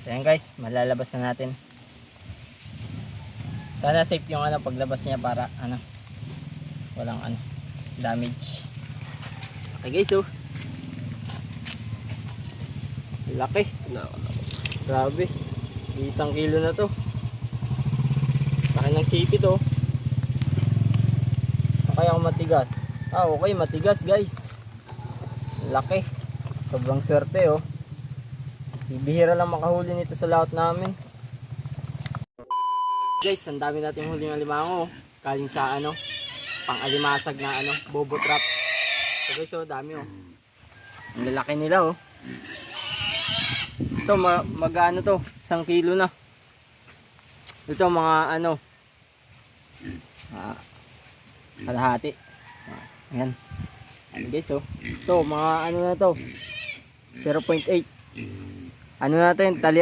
So yan guys, malalabas na natin. Sana safe yung paglabas niya para walang damage. Okay guys, laki. Grabe. 1 kilo na to. Laki ng sipit kaya matigas. Okay, matigas guys. Laki. Sobrang swerte bibihira lang makahuli nito sa laot namin. Guys, ang dami nating huling alimango galing sa pang-alimasag na bobo trap. So guys, dami ang lalaki nila ito mag-ano to 1 kilo na. Ito mga kalahati. Ayan guys, ito mga na to 0.8 natin tali